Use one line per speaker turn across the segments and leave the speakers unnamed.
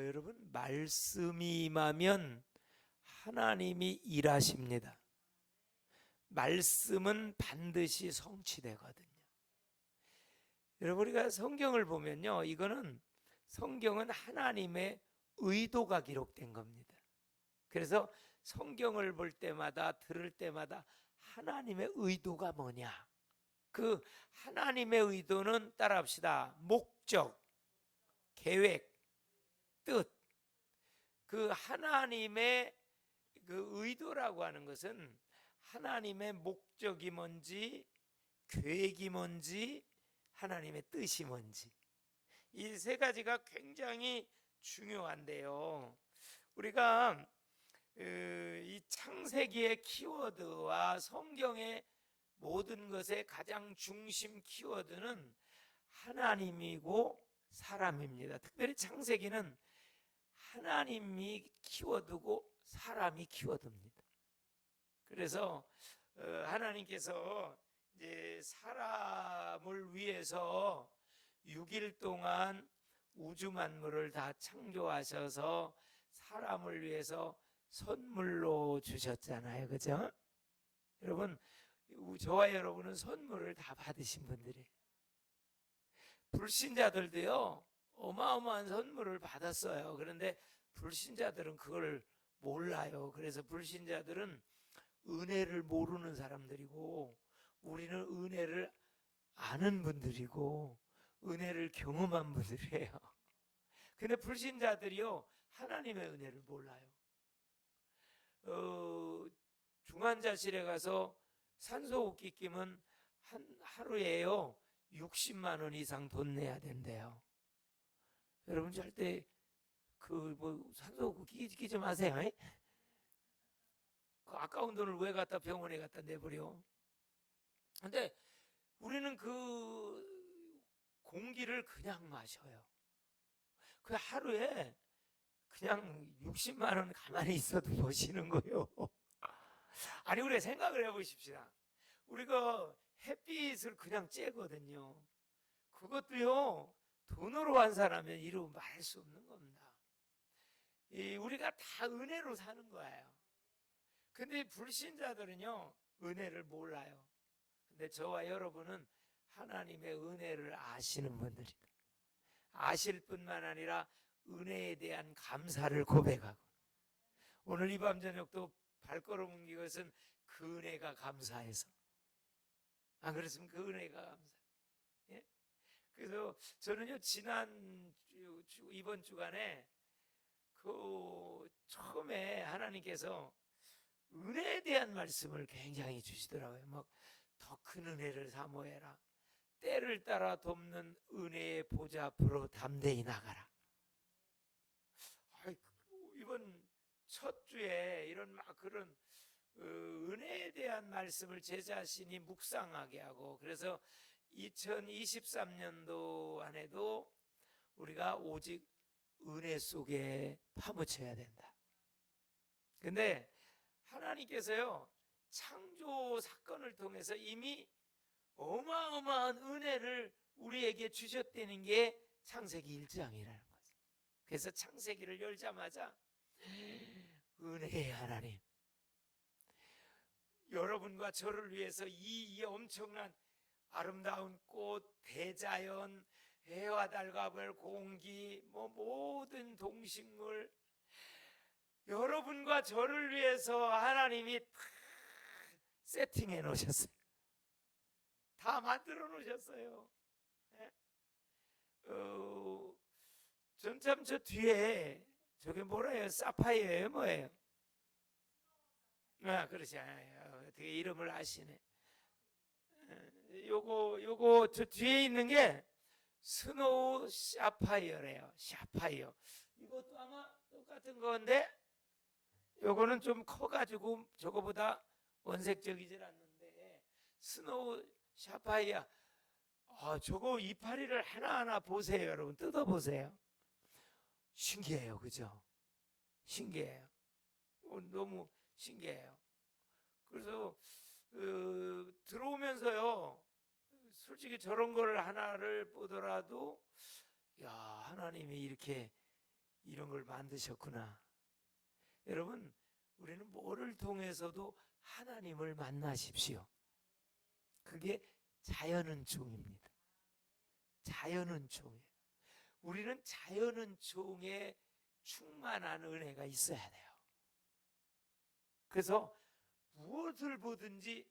여러분, 말씀이 임하면 하나님이 일하십니다. 말씀은 반드시 성취되거든요. 여러분, 우리가 성경을 보면요, 성경은 하나님의 의도가 기록된 겁니다. 그래서 성경을 볼 때마다, 들을 때마다 하나님의 의도가 뭐냐? 그 하나님의 의도는 따라합시다. 목적, 계획, 뜻. 그 하나님의 그 의도라고 하는 것은 하나님의 목적이 뭔지, 계획이 뭔지, 하나님의 뜻이 뭔지, 이 세 가지가 굉장히 중요한데요. 우리가 이 창세기의 키워드와 성경의 모든 것의 가장 중심 키워드는 하나님이고 사람입니다. 특별히 창세기는 하나님이 키워드고 사람이 키워드입니다. 그래서 하나님께서 이제 사람을 위해서 6일 동안 우주 만물을 다 창조하셔서 사람을 위해서 선물로 주셨잖아요. 그죠? 여러분, 저와 여러분은 선물을 다 받으신 분들이에요. 불신자들도요, 어마어마한 선물을 받았어요. 그런데 불신자들은 그걸 몰라요. 그래서 불신자들은 은혜를 모르는 사람들이고, 우리는 은혜를 아는 분들이고, 은혜를 경험한 분들이에요. 근데 불신자들이요, 하나님의 은혜를 몰라요. 중환자실에 가서 산소호흡기 끼면 하루에요 60만 원 이상 돈 내야 된대요. 여러분 절대 산소호흡기 끼지 마세요. 그 아까운 돈을 왜 갖다 병원에 갖다 내버려? 근데 우리는 그 공기를 그냥 마셔요. 그 하루에 그냥 60만 원 가만히 있어도 버시는 거예요. 아니, 우리 생각을 해보십시다. 우리가 햇빛을 그냥 쬐거든요. 그것도요, 돈으로 환산하면 이루 말할 수 없는 겁니다. 우리가 다 은혜로 사는 거예요. 근데 불신자들은요, 은혜를 몰라요. 근데 저와 여러분은 하나님의 은혜를 아시는 분들입니다. 아실 뿐만 아니라 은혜에 대한 감사를 고백하고, 오늘 이 밤 저녁도 발걸음 옮긴 것은 그 은혜가 감사해서, 안 그랬으면 그 은혜가 감사해요. 예? 그래서 저는요, 이번 주간에 처음에 하나님께서 은혜에 대한 말씀을 굉장히 주시더라고요. 더 큰 은혜를 사모해라. 때를 따라 돕는 은혜의 보좌 앞으로 담대히 나가라. 이번 첫 주에 이런 그런 은혜에 대한 말씀을 제 자신이 묵상하게 하고, 그래서 2023년도 안에도 우리가 오직 은혜 속에 파묻혀야 된다. 근데 하나님께서요, 창조 사건을 통해서 이미 어마어마한 은혜를 우리에게 주셨다는 게 창세기 1장이라는 거죠. 그래서 창세기를 열자마자 은혜의 하나님, 여러분과 저를 위해서 이 엄청난 아름다운 꽃, 대자연, 해와 달과 별, 공기, 모든 동식물, 여러분과 저를 위해서 하나님이 다 세팅해 놓으셨어요. 다 만들어 놓으셨어요. 전 저 뒤에 저게 뭐래요? 사파이어예요? 뭐예요? 그렇지. 어떻게 이름을 아시네. 요거 저 뒤에 있는 게 스노우 샤파이어래요. 샤파이어. 이것도 아마 똑같은 건데, 요거는 좀 커가지고 저거보다 원색적이질 않는데, 스노우 샤파이어. 저거 이파리를 하나하나 보세요, 여러분. 뜯어보세요. 신기해요, 그죠? 신기해요. 너무 신기해요. 그래서 들어오면서요, 솔직히 저런 걸 하나를 보더라도, 야, 하나님이 이렇게 이런 걸 만드셨구나. 여러분, 우리는 뭐를 통해서도 하나님을 만나십시오. 그게 자연은총입니다. 자연은총이에요. 우리는 자연은총에 충만한 은혜가 있어야 돼요. 그래서 무엇을 보든지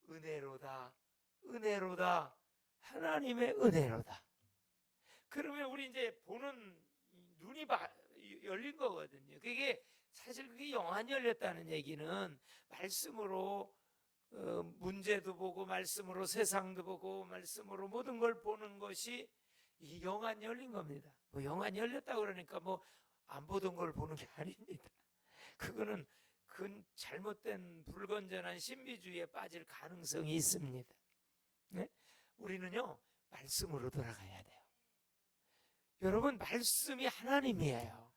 은혜로다, 은혜로다, 하나님의 은혜로다. 그러면 우리 이제 보는 눈이 열린 거거든요. 그게 사실 그게 영안이 열렸다는 얘기는 말씀으로 문제도 보고 말씀으로 세상도 보고 말씀으로 모든 걸 보는 것이 이 영안이 열린 겁니다. 뭐 영안이 열렸다 그러니까 뭐 안 보던 걸 보는 게 아닙니다. 그거는 그 잘못된 불건전한 신비주의에 빠질 가능성이 있습니다. 네? 우리는요 말씀으로 돌아가야 돼요. 여러분, 말씀이 하나님이에요.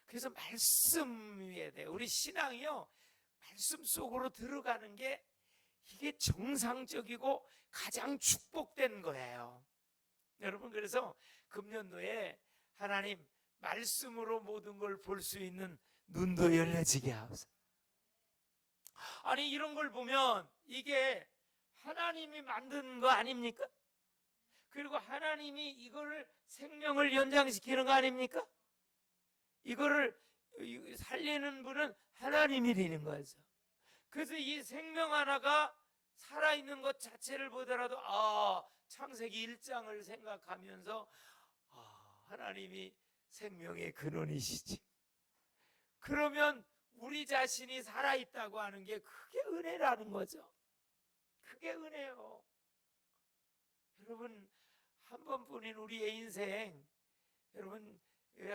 그래서 말씀이어야 돼요. 우리 신앙이요 말씀 속으로 들어가는 게 이게 정상적이고 가장 축복된 거예요. 여러분, 그래서 금년도에 하나님 말씀으로 모든 걸 볼 수 있는 눈도 열려지게 하옵소서. 아니, 이런 걸 보면 이게 하나님이 만든 거 아닙니까? 그리고 하나님이 이거를 생명을 연장시키는 거 아닙니까? 이거를 살리는 분은 하나님이라는 거죠. 그래서 이 생명 하나가 살아있는 것 자체를 보더라도 창세기 1장을 생각하면서 하나님이 생명의 근원이시지. 그러면 우리 자신이 살아있다고 하는 게 그게 은혜라는 거죠. 그게 은혜요. 여러분, 한 번뿐인 우리의 인생, 여러분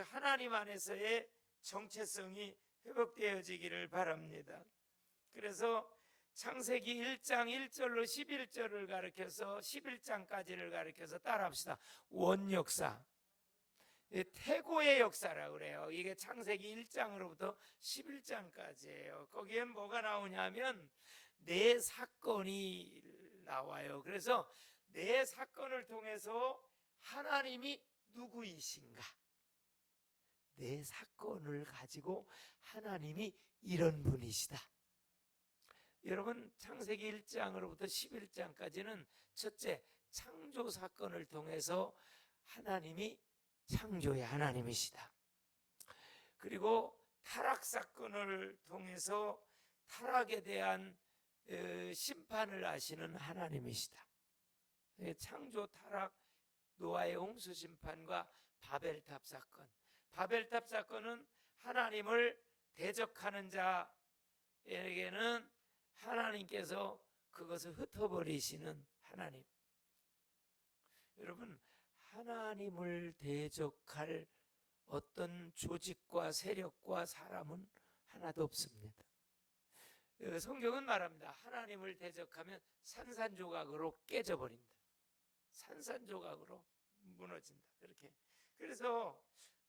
하나님 안에서의 정체성이 회복되어지기를 바랍니다. 그래서 창세기 1장 1절로 11절을 가르쳐서 11장까지를 가르쳐서 따라합시다. 원역사, 태고의 역사라고 그래요. 이게 창세기 1장으로부터 11장까지예요. 거기엔 뭐가 나오냐면 네 사건이 나와요. 그래서 네 사건을 통해서 하나님이 누구이신가, 네 사건을 가지고 하나님이 이런 분이시다. 여러분, 창세기 1장으로부터 11장까지는 첫째, 창조 사건을 통해서 하나님이 창조의 하나님이시다. 그리고 타락 사건을 통해서 타락에 대한 심판을 하시는 하나님이시다. 창조, 타락, 노아의 홍수 심판과 바벨탑 사건. 바벨탑 사건은 하나님을 대적하는 자에게는 하나님께서 그것을 흩어버리시는 하나님. 여러분, 하나님을 대적할 어떤 조직과 세력과 사람은 하나도 없습니다. 성경은 말합니다. 하나님을 대적하면 산산조각으로 깨져버린다. 산산조각으로 무너진다. 그렇게. 그래서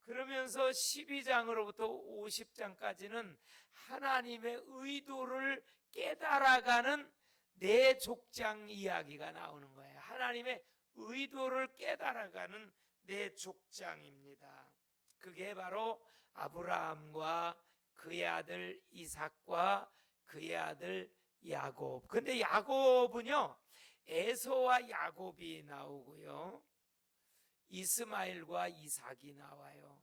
그러면서 12장으로부터 50장까지는 하나님의 의도를 깨달아가는 네 족장 이야기가 나오는 거예요. 하나님의 의도를 깨달아가는 네 족장입니다. 그게 바로 아브라함과 그의 아들 이삭과 그의 아들 야곱. 근데 야곱은요, 에서와 야곱이 나오고요, 이스마엘과 이삭이 나와요.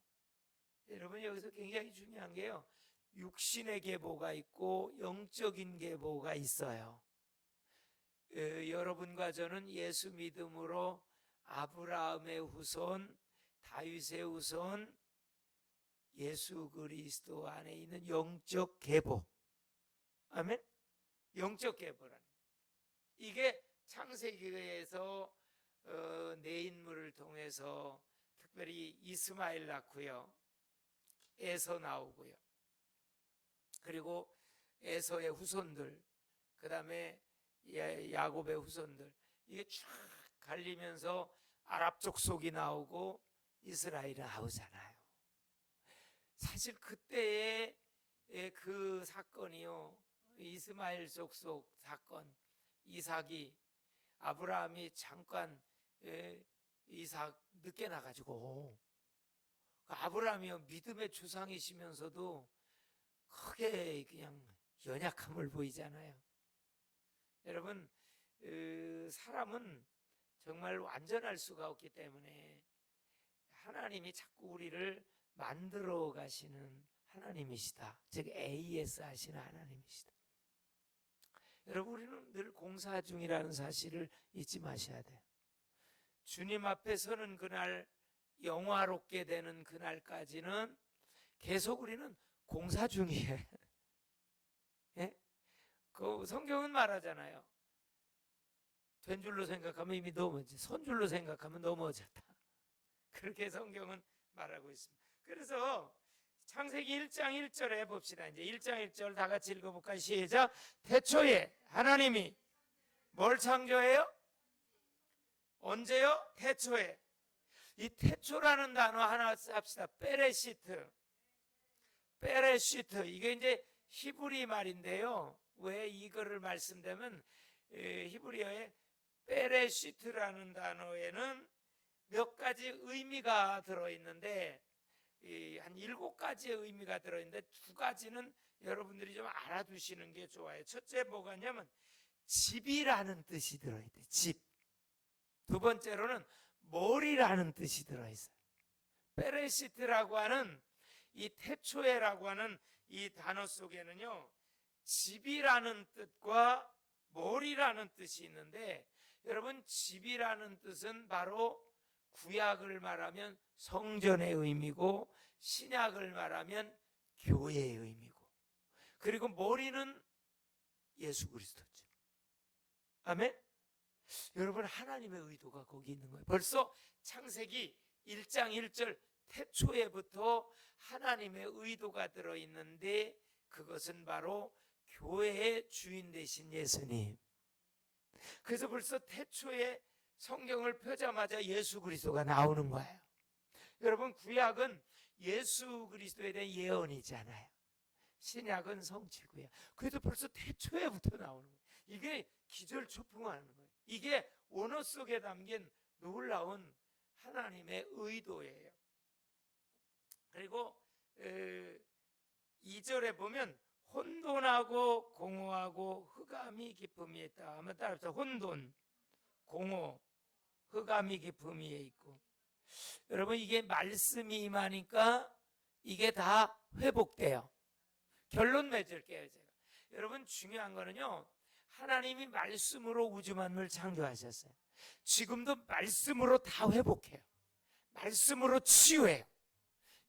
여러분, 여기서 굉장히 중요한 게요, 육신의 계보가 있고 영적인 계보가 있어요. 여러분과 저는 예수 믿음으로 아브라함의 후손, 다윗의 후손, 예수 그리스도 안에 있는 영적 계보. 아멘? 영적 계보라는, 이게 창세기에서 네 인물을 통해서 특별히 이스마엘 낳고요, 에서 나오고요, 그리고 에서의 후손들, 그 다음에 야곱의 후손들, 이게 쫙 갈리면서 아랍 족속이 나오고 이스라엘이 나오잖아요. 사실 그때의 그 사건이요, 이스마엘 족속 사건, 이삭이, 아브라함이 잠깐 이삭 늦게 나가지고 아브라함이요 믿음의 조상이시면서도 크게 그냥 연약함을 보이잖아요. 여러분, 사람은 정말 완전할 수가 없기 때문에 하나님이 자꾸 우리를 만들어 가시는 하나님이시다. 즉 AS 하시는 하나님이시다. 여러분, 우리는 늘 공사 중이라는 사실을 잊지 마셔야 돼요. 주님 앞에 서는 그날, 영화롭게 되는 그날까지는 계속 우리는 공사 중이에요. 예? 그 성경은 말하잖아요. 된 줄로 생각하면 이미 넘어지, 선 줄로 생각하면 넘어졌다. 그렇게 성경은 말하고 있습니다. 그래서 창세기 1장 1절에 봅시다. 이제 1장 1절 다 같이 읽어볼까요? 시작. 태초에 하나님이 뭘 창조해요? 언제요? 태초에. 이 태초라는 단어 하나 합시다. 베레시트. 베레시트. 이게 이제 히브리 말인데요. 왜 이거를 말씀드리면 히브리어에 베레시트라는 단어에는 몇 가지 의미가 들어있는데 한 7가지의 의미가 들어있는데 2가지는 여러분들이 좀 알아두시는 게 좋아요. 첫째 뭐가 있냐면 집이라는 뜻이 들어있대요. 집. 두 번째로는 머리라는 뜻이 들어있어요. 베레시트라고 하는 이 태초에라고 하는 이 단어 속에는요, 집이라는 뜻과 머리라는 뜻이 있는데, 여러분, 집이라는 뜻은 바로 구약을 말하면 성전의 의미고, 신약을 말하면 교회의 의미고, 그리고 머리는 예수 그리스도죠. 아멘? 여러분, 하나님의 의도가 거기 있는 거예요. 벌써 창세기 1장 1절 태초에부터 하나님의 의도가 들어있는데, 그것은 바로 교회의 주인 되신 예수님. 그래서 벌써 태초에 성경을 펴자마자 예수 그리스도가 나오는 거예요. 여러분, 구약은 예수 그리스도에 대한 예언이잖아요. 신약은 성취고요. 그래도 벌써 태초에부터 나오는 거예요. 이게 기절초풍하는 거예요. 이게 언어 속에 담긴 놀라운 하나님의 의도예요. 그리고 2절에 보면 혼돈하고 공허하고 흑암이 깊음이 있다. 한번 따라합시다. 혼돈, 공허, 흑암이 깊음이 있고. 여러분, 이게 말씀이 임하니까 이게 다 회복돼요. 결론 맺을게요, 제가. 여러분, 중요한 거는요, 하나님이 말씀으로 우주 만물을 창조하셨어요. 지금도 말씀으로 다 회복해요. 말씀으로 치유해요.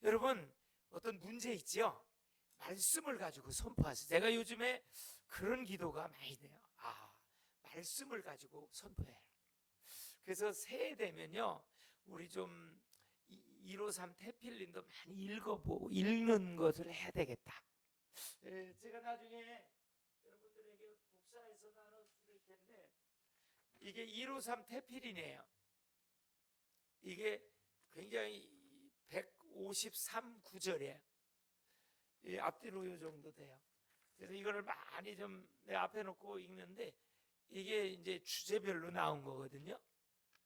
여러분, 어떤 문제 있지요? 말씀을 가지고 선포하세요. 제가 요즘에 그런 기도가 많이 돼요. 말씀을 가지고 선포해요. 그래서 새해 되면요, 우리 좀 153 태필린도 많이 읽어보고 읽는 것을 해야 되겠다. 제가 나중에 여러분들에게 복사해서 나눠드릴 텐데, 이게 153 태필이네요. 이게 굉장히 153 구절이에요. 앞뒤로 이 정도 돼요. 그래서 이거를 많이 좀 내 앞에 놓고 읽는데, 이게 이제 주제별로 나온 거거든요.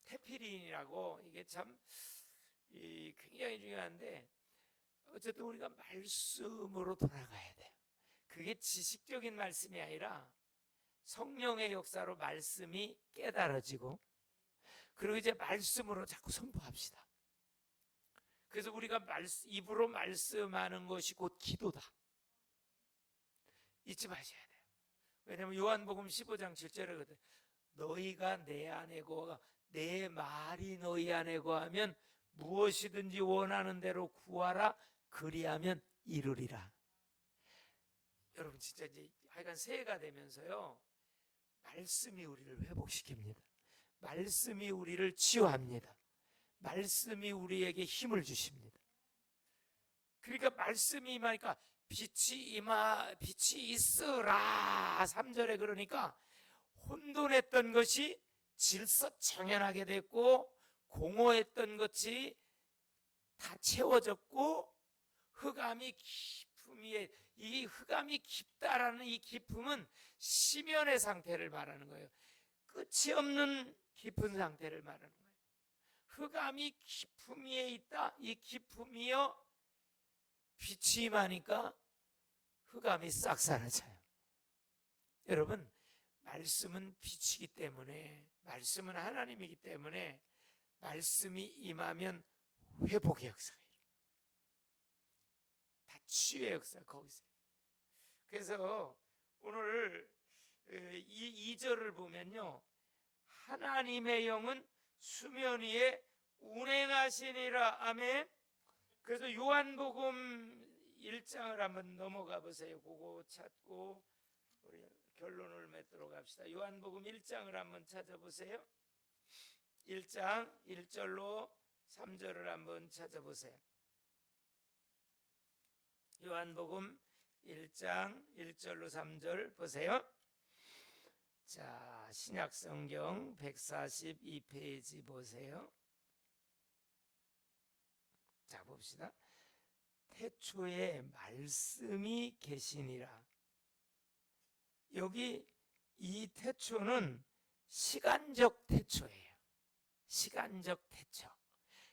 태필인이라고. 이게 참 굉장히 중요한데, 어쨌든 우리가 말씀으로 돌아가야 돼요. 그게 지식적인 말씀이 아니라 성령의 역사로 말씀이 깨달아지고, 그리고 이제 말씀으로 자꾸 선포합시다. 그래서 우리가 입으로 말씀하는 것이 곧 기도다. 잊지 마셔야 돼요. 왜냐하면 요한복음 15장 7절에 너희가 내 안에 거하고 내 말이 너희 안에 거하면 무엇이든지 원하는 대로 구하라. 그리하면 이루리라. 여러분, 진짜 이제 하여간 새해가 되면서요, 말씀이 우리를 회복시킵니다. 말씀이 우리를 치유합니다. 말씀이 우리에게 힘을 주십니다. 그러니까 말씀이 임하니까 빛이 있으라. 3절에 그러니까 혼돈했던 것이 질서정연하게 됐고, 공허했던 것이 다 채워졌고, 흑암이 깊음이, 이 흑암이 깊다라는 이 깊음은 심연의 상태를 말하는 거예요. 끝이 없는 깊은 상태를 말하는 거예요. 흑암이 깊음 위에 있다. 이 깊음 위여 빛이 임하니까 흑암이 싹 사라져요. 여러분, 말씀은 빛이기 때문에, 말씀은 하나님이기 때문에 말씀이 임하면 회복의 역사가 일어나요. 다 치유의 역사가 거기서. 그래서 오늘 이 2절을 보면요, 하나님의 영은 수면 위에 운행하시니라. 아멘. 그래서 요한복음 1장을 한번 넘어가 보세요. 그거 찾고 우리 결론을 맺도록 합시다. 요한복음 1장을 한번 찾아보세요. 1장 1절로 3절을 한번 찾아보세요. 요한복음 1장 1절로 3절 보세요. 자, 신약성경 142페이지 보세요. 자, 봅시다. 태초에 말씀이 계시니라. 여기 이 태초는 시간적 태초예요. 시간적 태초.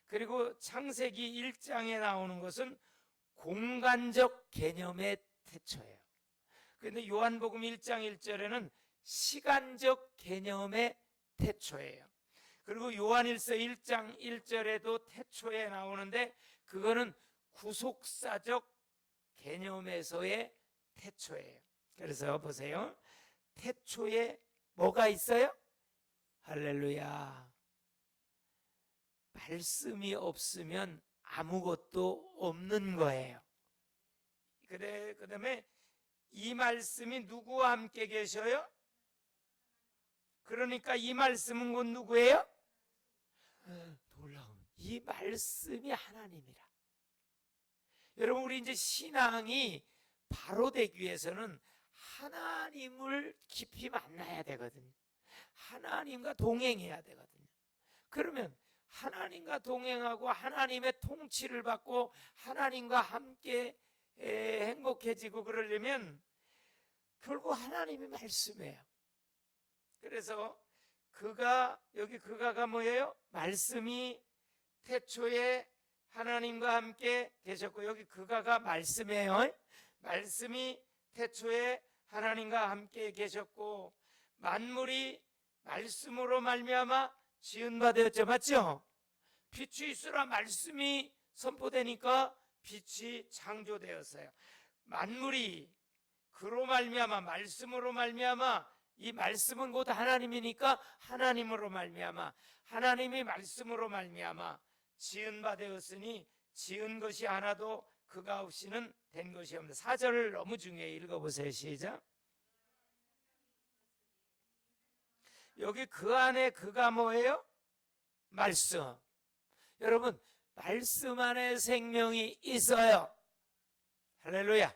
그리고 창세기 1장에 나오는 것은 공간적 개념의 태초예요. 그런데 요한복음 1장 1절에는 시간적 개념의 태초예요. 그리고 요한일서 1장 1절에도 태초에 나오는데 그거는 구속사적 개념에서의 태초예요. 그래서 보세요. 태초에 뭐가 있어요? 할렐루야. 말씀이 없으면 아무것도 없는 거예요. 그 다음에 이 말씀이 누구와 함께 계셔요? 그러니까 이 말씀은 곧 누구예요? 놀라운, 이 말씀이 하나님이라. 여러분, 우리 이제 신앙이 바로 되기 위해서는 하나님을 깊이 만나야 되거든요. 하나님과 동행해야 되거든요. 그러면 하나님과 동행하고 하나님의 통치를 받고 하나님과 함께 행복해지고 그러려면 결국 하나님이 말씀이에요. 그래서 여기 그가가 뭐예요? 말씀이 태초에 하나님과 함께 계셨고, 여기 그가가 말씀이에요. 말씀이 태초에 하나님과 함께 계셨고 만물이 말씀으로 말미암아 지은 바 되었죠. 맞죠? 빛이 있으라 말씀이 선포되니까 빛이 창조되었어요. 만물이 그로 말미암아, 말씀으로 말미암아, 이 말씀은 곧 하나님이니까 하나님으로 말미암아, 하나님이 말씀으로 말미암아 지은 바 되었으니 지은 것이 하나도 그가 없이는 된 것이 없는데. 4절을 너무 중요해. 읽어보세요. 시작. 여기 그 안에 그가 뭐예요? 말씀. 여러분, 말씀 안에 생명이 있어요. 할렐루야.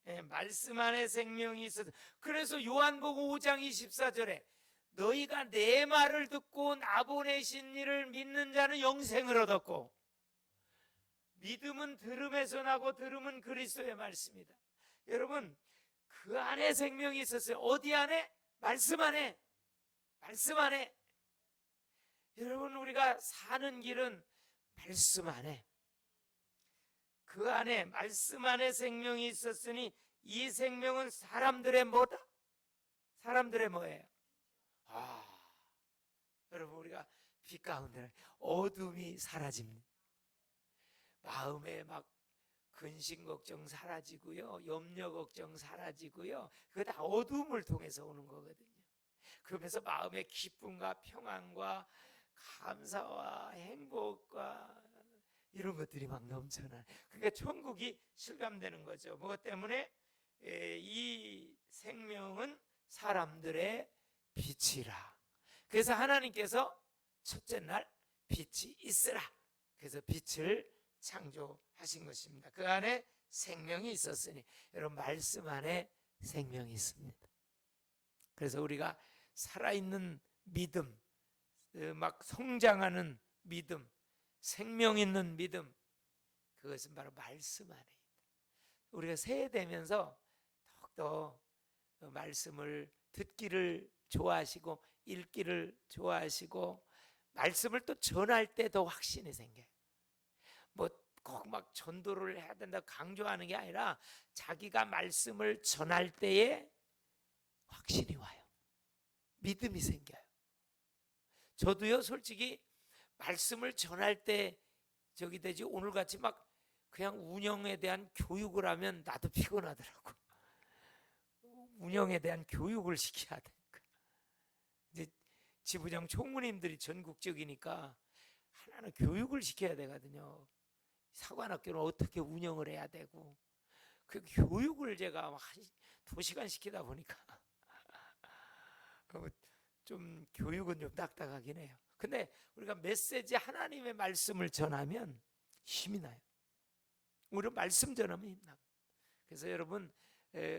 네, 말씀 안에 생명이 있어서. 그래서 요한복음 5장 24절에 너희가 내 말을 듣고 나 보내신 이를 믿는 자는 영생을 얻었고, 믿음은 들음에서 나고 들음은 그리스도의 말씀이다. 여러분, 그 안에 생명이 있었어요. 어디 안에? 말씀 안에. 말씀 안에. 여러분, 우리가 사는 길은 말씀 안에, 그 안에 말씀 안에 생명이 있었으니 이 생명은 사람들의 뭐다? 사람들의 뭐예요? 여러분, 우리가 빛 가운데 어둠이 사라집니다. 마음에 막 근심 걱정 사라지고요, 염려 걱정 사라지고요. 그거 다 어둠을 통해서 오는 거거든요. 그러면서 마음의 기쁨과 평안과 감사와 행복과 이런 것들이 막 넘쳐나요. 그러니까 천국이 실감되는 거죠. 무엇 때문에? 이 생명은 사람들의 빛이라. 그래서 하나님께서 첫째 날 빛이 있으라. 그래서 빛을 창조하신 것입니다. 그 안에 생명이 있었으니, 여러분, 말씀 안에 생명이 있습니다. 그래서 우리가 살아있는 믿음, 막 성장하는 믿음, 생명 있는 믿음, 그것은 바로 말씀 안에 있다. 우리가 세대면서 더욱더 말씀을 듣기를 좋아하시고 읽기를 좋아하시고 말씀을 또 전할 때 더 확신이 생겨요. 뭐 꼭 막 전도를 해야 된다 강조하는 게 아니라 자기가 말씀을 전할 때에 확신이 와요. 믿음이 생겨요. 저도요, 솔직히 말씀을 전할 때 저기 되지, 오늘같이 막 그냥 운영에 대한 교육을 하면 나도 피곤하더라고. 운영에 대한 교육을 시켜야 되니까. 이제 지부장 총무님들이 전국적이니까 하나는 교육을 시켜야 되거든요. 사관학교는 어떻게 운영을 해야 되고, 그 교육을 제가 한 2시간 시키다 보니까 좀 교육은 좀 딱딱하긴 해요. 근데 우리가 메시지, 하나님의 말씀을 전하면 힘이 나요. 우리는 말씀 전하면 힘나요. 그래서 여러분,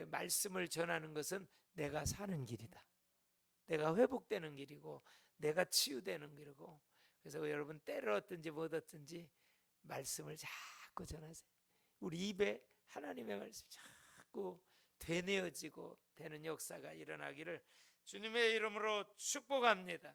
말씀을 전하는 것은 내가 사는 길이다. 내가 회복되는 길이고 내가 치유되는 길이고, 그래서 여러분 때를 얻든지 못 얻든지 말씀을 자꾸 전하세요. 우리 입에 하나님의 말씀이 자꾸 되뇌어지고 되는 역사가 일어나기를 주님의 이름으로 축복합니다.